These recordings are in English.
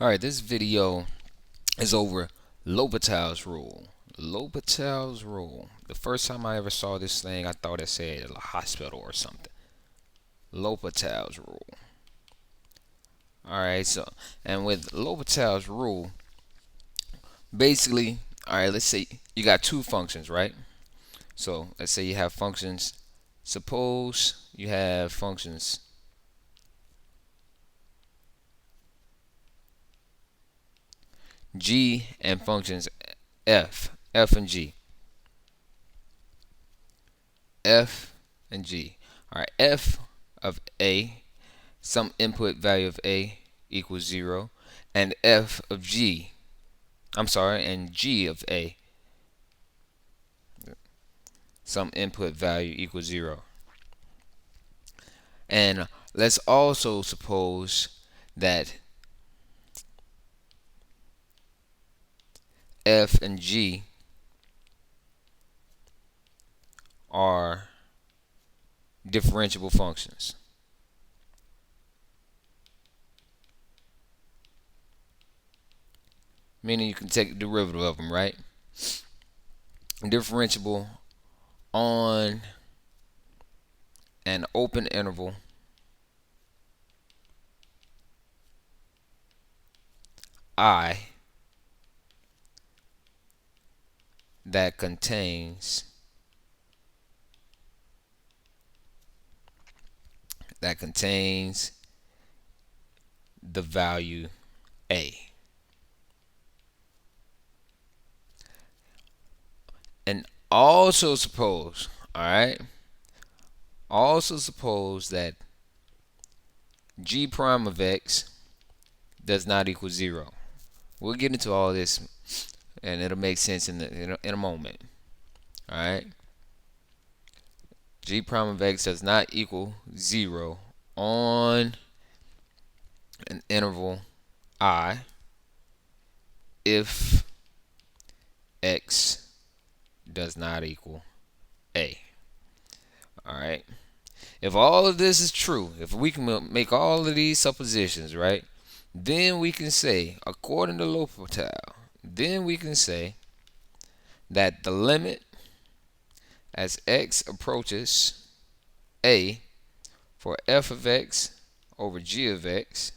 Alright, this video is over L'Hopital's rule. L'Hopital's rule. The first time I ever saw this thing, I thought it said a hospital or something. L'Hopital's rule. Alright, and with L'Hopital's rule, basically, alright, let's say you got two functions, right? So let's say you have functions. Suppose you have functions g and functions f and g. F and G. Alright, f of a, some input value of a equals 0, and f of g, and g of a, some input value equals 0. And let's also suppose that f and g are differentiable functions. Meaning you can take the derivative of them, right? Differentiable on an open interval I that contains the value a. And also suppose, alright, also suppose that g prime of x does not equal 0. We'll get into all this and it'll make sense in a moment. Alright, g prime of x does not equal 0 on an interval I if x does not equal a. Alright, if all of this is true, if we can make all of these suppositions, right, then we can say, according to L'Hopital, then we can say that the limit as x approaches a for f of x over g of x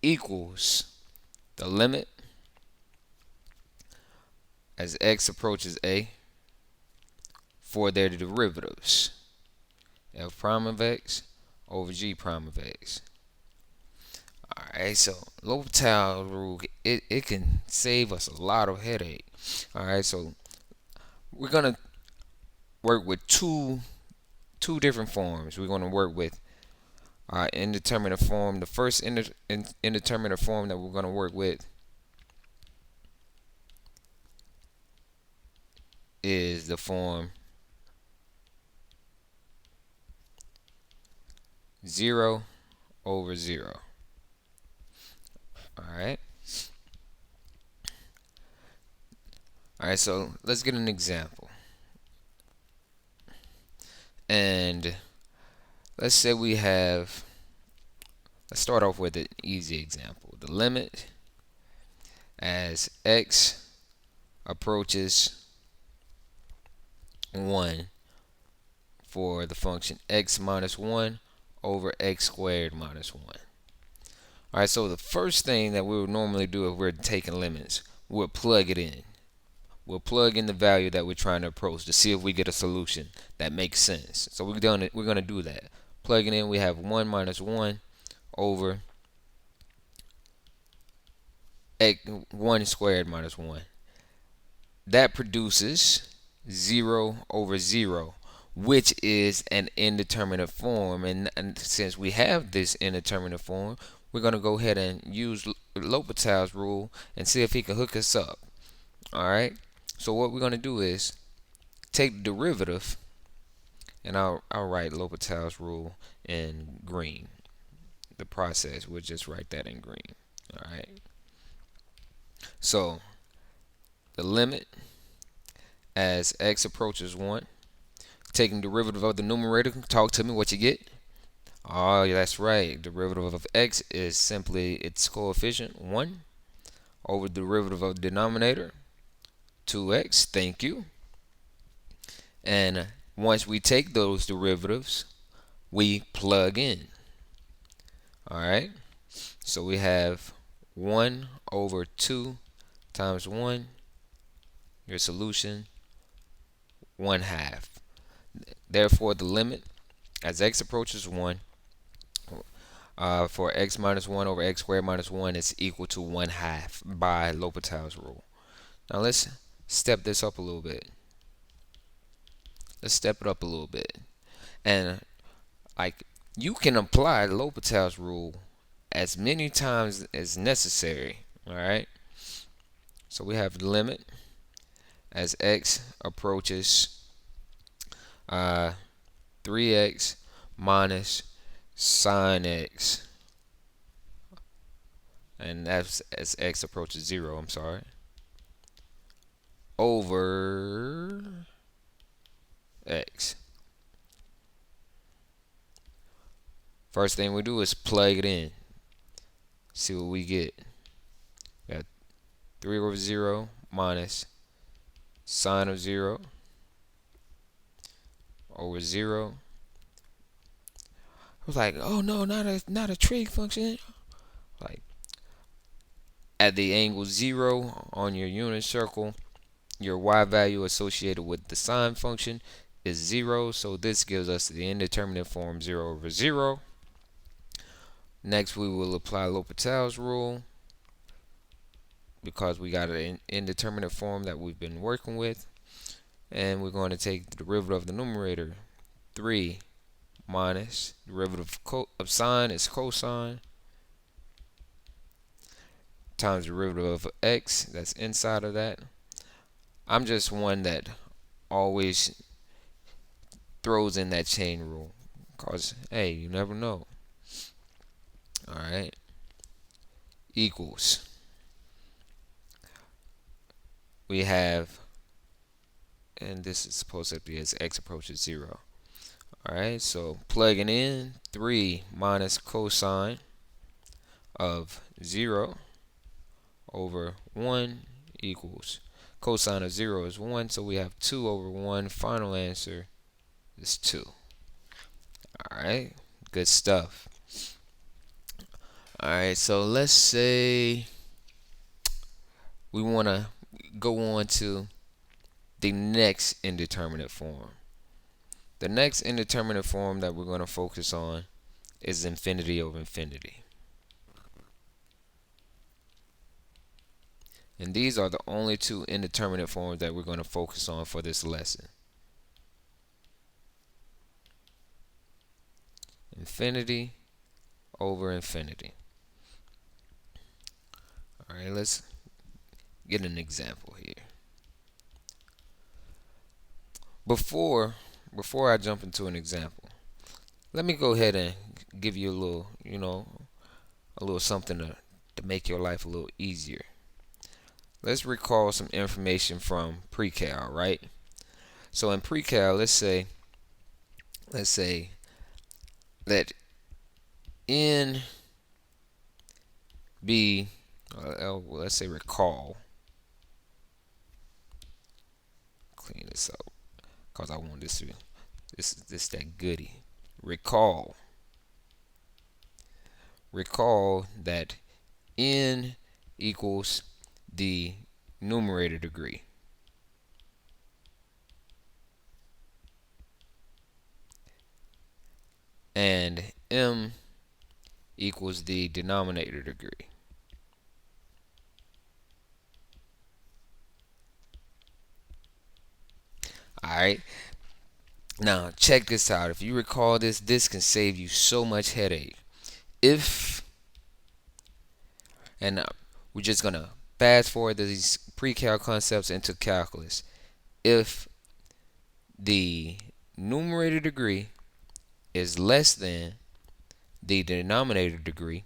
equals the limit as x approaches a for their derivatives, f prime of x over g prime of x. Alright, so L'Hopital rule, it can save us a lot of headache. Alright, so we're gonna work with two different forms. We're gonna work with indeterminate form. The first indeterminate form that we're gonna work with is the form 0 over 0. Alright. Alright, so let's get an example. And let's say let's start off with an easy example. The limit as x approaches 1 for the function x minus 1 over x squared minus 1. Alright, so the first thing that we would normally do if we're taking limits, we'll plug it in. We'll plug in the value that we're trying to approach to see if we get a solution that makes sense. So we're going to do that. Plugging in, we have 1 minus 1 over 1 squared minus 1. That produces 0 over 0, which is an indeterminate form. And since we have this indeterminate form, we're going to go ahead and use L'Hopital's rule and see if he can hook us up. Alright, so what we're going to do is take the derivative, and I'll write L'Hopital's rule in green. The process, we'll just write that in green. Alright, so the limit as x approaches 1, taking derivative of the numerator, talk to me what you get. Oh, yeah, that's right. Derivative of x is simply its coefficient 1 over the derivative of the denominator 2x. Thank you. And once we take those derivatives, we plug in. All right. So we have 1 over 2 times 1. Your solution, 1 half. Therefore, the limit as x approaches 1 for x minus 1 over x squared minus 1 is equal to 1 half by L'Hopital's rule. Now let's step this up a little bit. Let's step it up a little bit. And like you can apply L'Hopital's rule as many times as necessary. All right. So we have the limit as x approaches 3x minus sine x, and that's as x approaches 0. I'm sorry. Over x. First thing we do is plug it in. See what we get. We got 3 over 0 minus sine of 0 over 0. I was like, oh no, not a trig function. Like at the angle 0 on your unit circle, your y value associated with the sine function is 0. So this gives us the indeterminate form 0 over 0. Next, we will apply L'Hopital's rule because we got an indeterminate form that we've been working with. And we're going to take the derivative of the numerator. 3 minus derivative of sine is cosine times derivative of x. That's inside of that. I'm just one that always throws in that chain rule because, hey, you never know. All right. Equals. We have, and this is supposed to be as x approaches 0. Alright, so plugging in 3 minus cosine of 0 over 1 equals cosine of 0 is 1, so we have 2 over 1. Final answer is 2. Alright, good stuff. Alright, so let's say we want to go on to the next indeterminate form. The next indeterminate form that we're going to focus on is infinity over infinity. And these are the only two indeterminate forms that we're going to focus on for this lesson. Infinity over infinity. Alright, let's get an example here. Before I jump into an example, let me go ahead and give you a little, a little something to make your life a little easier. Let's recall some information from pre-cal, right? So in pre-cal, let's say that n be, let's say recall. Clean this up, cause I want this that goodie. Recall that n equals the numerator degree. And m equals the denominator degree. Alright, now check this out. If you recall this can save you so much headache. And we're just going to fast forward these pre-cal concepts into calculus. If the numerator degree is less than the denominator degree,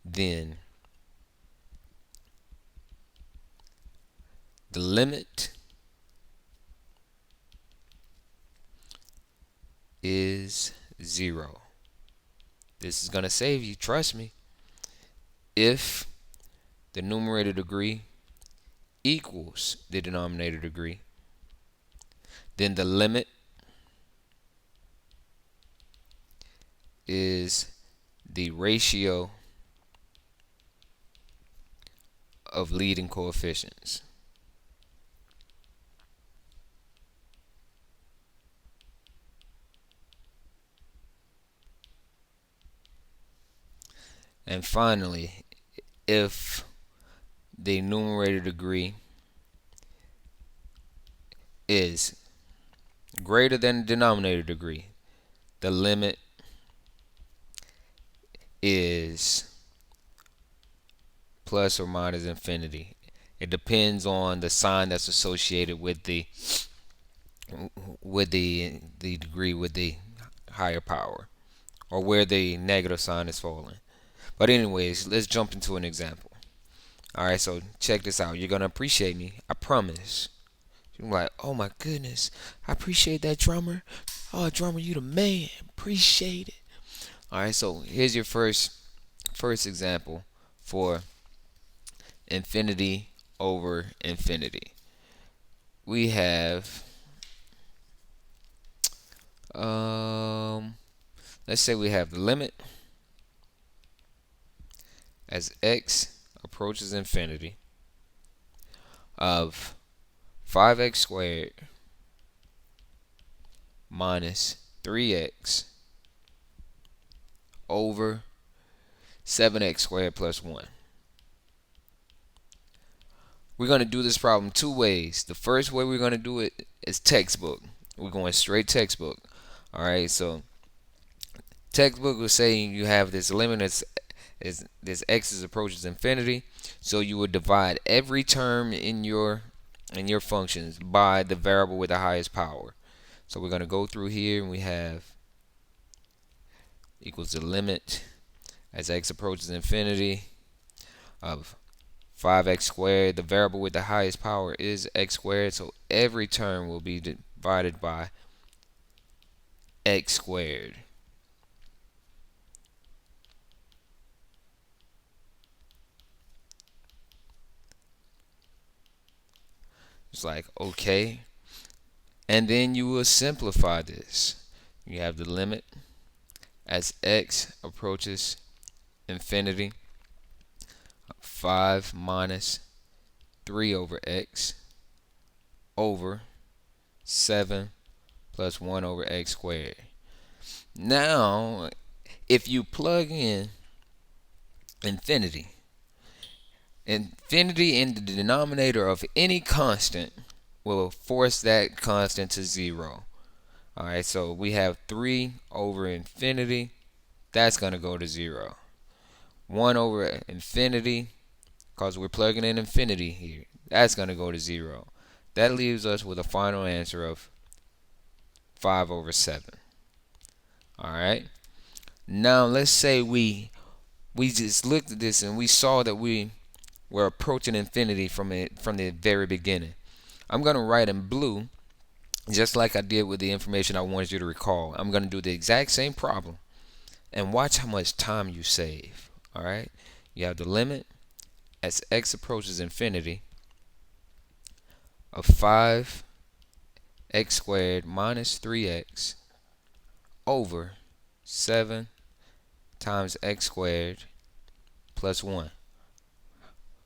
then the limit is 0. This is going to save you, trust me. If the numerator degree equals the denominator degree, then the limit is the ratio of leading coefficients. And finally, if the numerator degree is greater than the denominator degree, the limit is plus or minus infinity. It depends on the sign that's associated with the degree with the higher power, or where the negative sign is falling. But anyways, let's jump into an example. Alright, so check this out. You're gonna appreciate me, I promise. You're like, oh my goodness, I appreciate that, drummer. Oh, drummer, you the man. Appreciate it. Alright, so here's your first example for infinity over infinity. We have let's say we have the limit as x approaches infinity of 5x squared minus 3x over 7x squared plus 1. We're going to do this problem two ways. The first way we're going to do it is textbook. We're going straight textbook. Alright, so textbook will say you have this limit as this x approaches infinity, so you would divide every term in your functions by the variable with the highest power. So we're going to go through here, and we have equals the limit as x approaches infinity of 5x squared. The variable with the highest power is x squared, so every term will be divided by x squared. It's like, okay. And then you will simplify this. You have the limit as x approaches infinity, 5 minus 3 over x over 7 plus 1 over x squared. Now, if you plug in infinity in the denominator of any constant will force that constant to 0. Alright, so we have 3 over infinity. That's going to go to 0. 1 over infinity, because we're plugging in infinity here, that's going to go to 0. That leaves us with a final answer of 5 over 7. Alright. Now let's say we just looked at this and we saw that we were approaching infinity from the very beginning. I'm going to write in blue, just like I did with the information I wanted you to recall. I'm going to do the exact same problem, and watch how much time you save. Alright, you have the limit as x approaches infinity of 5x squared minus 3x over 7 times x squared plus 1. It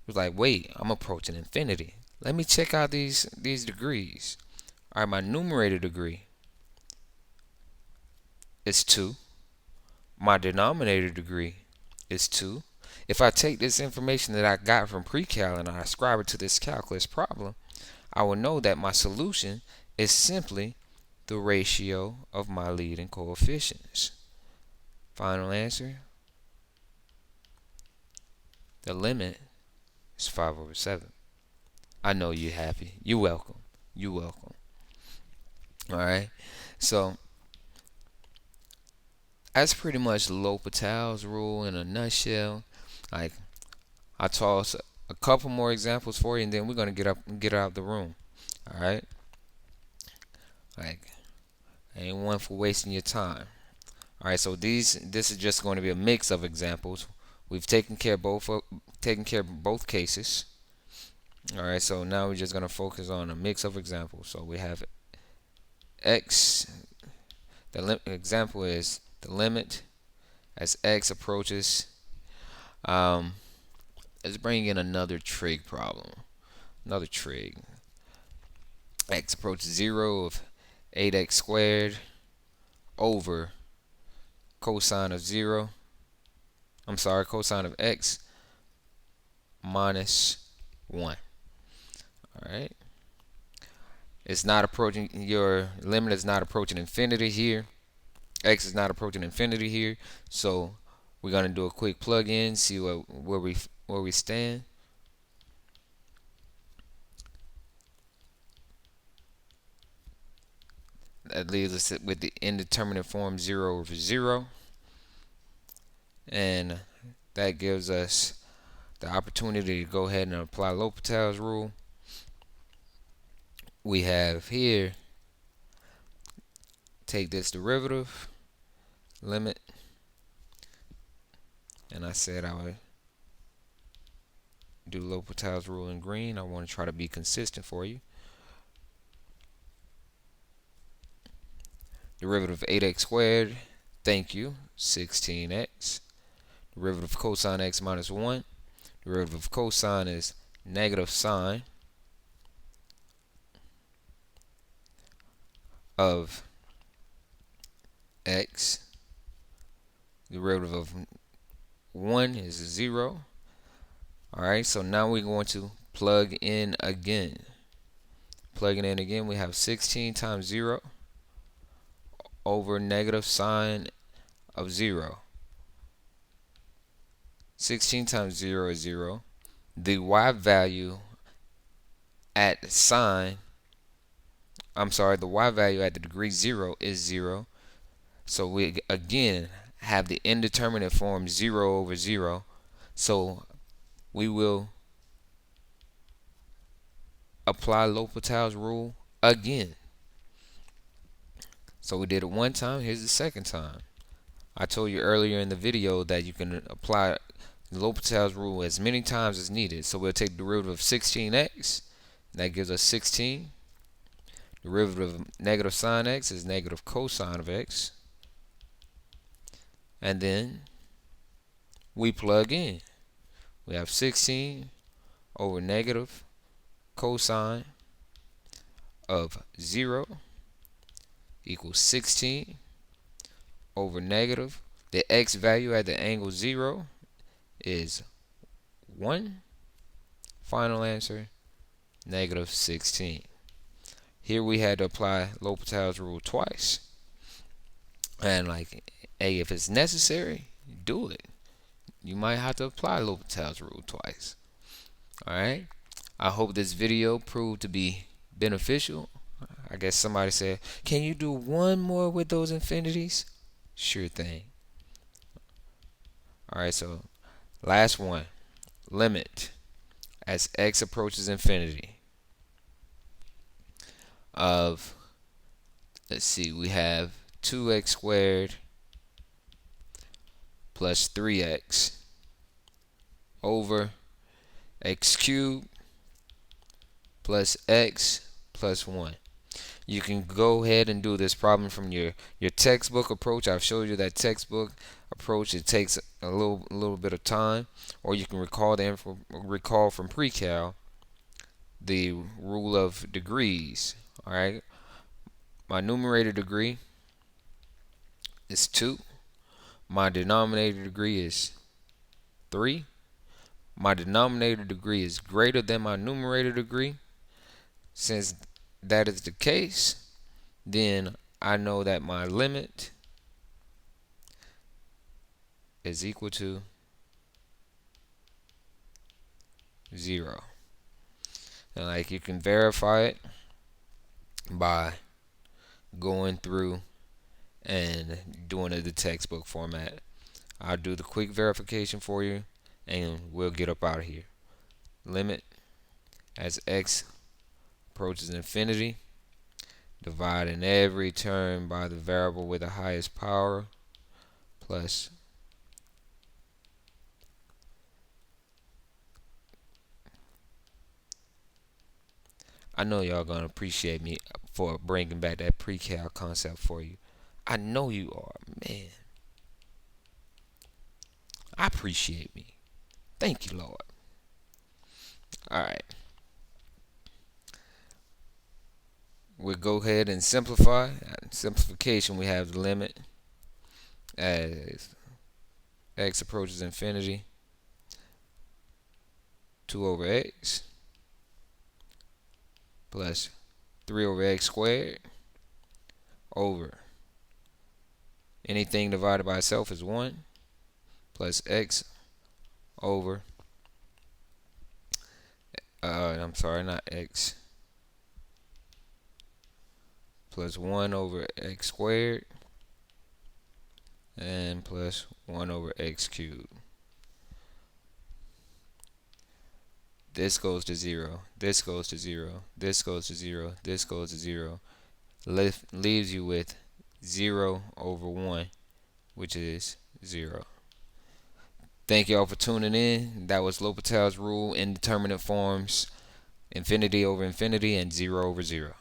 was like, wait, I'm approaching infinity. Let me check out these degrees. Alright, my numerator degree is 2. My denominator degree is 2. If I take this information that I got from pre-cal and I ascribe it to this calculus problem, I will know that my solution is simply the ratio of my leading coefficients. Final answer, the limit is 5 over 7. I know you're happy. You're welcome. You're welcome. Alright, so that's pretty much L'Hopital's rule in a nutshell. Like, I toss a couple more examples for you, and then we're gonna get out of the room. All right. Like, I ain't one for wasting your time. All right, so this is just going to be a mix of examples. We've taken care of both cases. All right, so now we're just going to focus on a mix of examples. So we have x. The example is the limit as x approaches. Um, let's bring in another trig problem. Another trig. X approaches 0 of 8x squared over cosine of 0. I'm sorry, cosine of x minus 1. Alright. It's not approaching, your limit is not approaching infinity here. X is not approaching infinity here. So we're gonna do a quick plug in, see where we stand. That leaves us with the indeterminate form 0 over 0. And that gives us the opportunity to go ahead and apply L'Hopital's rule. We have here, take this derivative, limit, and I said I would do L'Hopital's rule in green. I want to try to be consistent for you. Derivative of 8x squared, thank you, 16x. Derivative of cosine x minus 1. Derivative of cosine is negative sine of x. Derivative of 1 is 0. Alright, so now we're going to plug in again. Plugging in again, we have 16 times 0 over negative sine of 0. 16 times 0 is 0. The y value at sine, the y value at the degree 0 is 0. So we again have the indeterminate form 0 over 0. So we will apply L'Hopital's rule again. So we did it one time, here's the second time. I told you earlier in the video that you can apply L'Hopital's rule as many times as needed. So we'll take the derivative of 16x, that gives us 16. Derivative of negative sine x is negative cosine of x. And then we plug in. We have 16 over negative cosine of 0 equals 16 over negative. The x value at the angle 0 is 1. Final answer, negative 16. Here we had to apply L'Hopital's rule twice. And hey, if it's necessary, do it. You might have to apply L'Hopital's rule twice. Alright? I hope this video proved to be beneficial. I guess somebody said, can you do one more with those infinities? Sure thing. Alright, so last one. Limit as x approaches infinity of, let's see, we have 2x squared plus 3x over x cubed plus x plus 1. You can go ahead and do this problem from your textbook approach. I've showed you that textbook approach. It takes a little bit of time, or you can recall from pre-cal the rule of degrees. All right, my numerator degree is 2. My denominator degree is 3. My denominator degree is greater than my numerator degree. Since that is the case, then I know that my limit is equal to 0. And you can verify it by going through and doing it the textbook format. I'll do the quick verification for you and we'll get up out of here. Limit as x approaches infinity, dividing every term by the variable with the highest power, plus, I know y'all gonna appreciate me for bringing back that pre-cal concept for you. I know you are, man. I appreciate me. Thank you, Lord. All right, we'll go ahead and simplify. Simplification, we have the limit as x approaches infinity, 2 over x plus 3 over x squared over anything divided by itself is 1 plus x over, I'm sorry, not x, plus 1 over x squared and plus 1 over x cubed. This goes to 0. This goes to 0. This goes to 0. This goes to 0. Leaves you with 0 over 1, which is 0. Thank y'all for tuning in. That was L'Hopital's rule, indeterminate forms, infinity over infinity, and 0 over 0.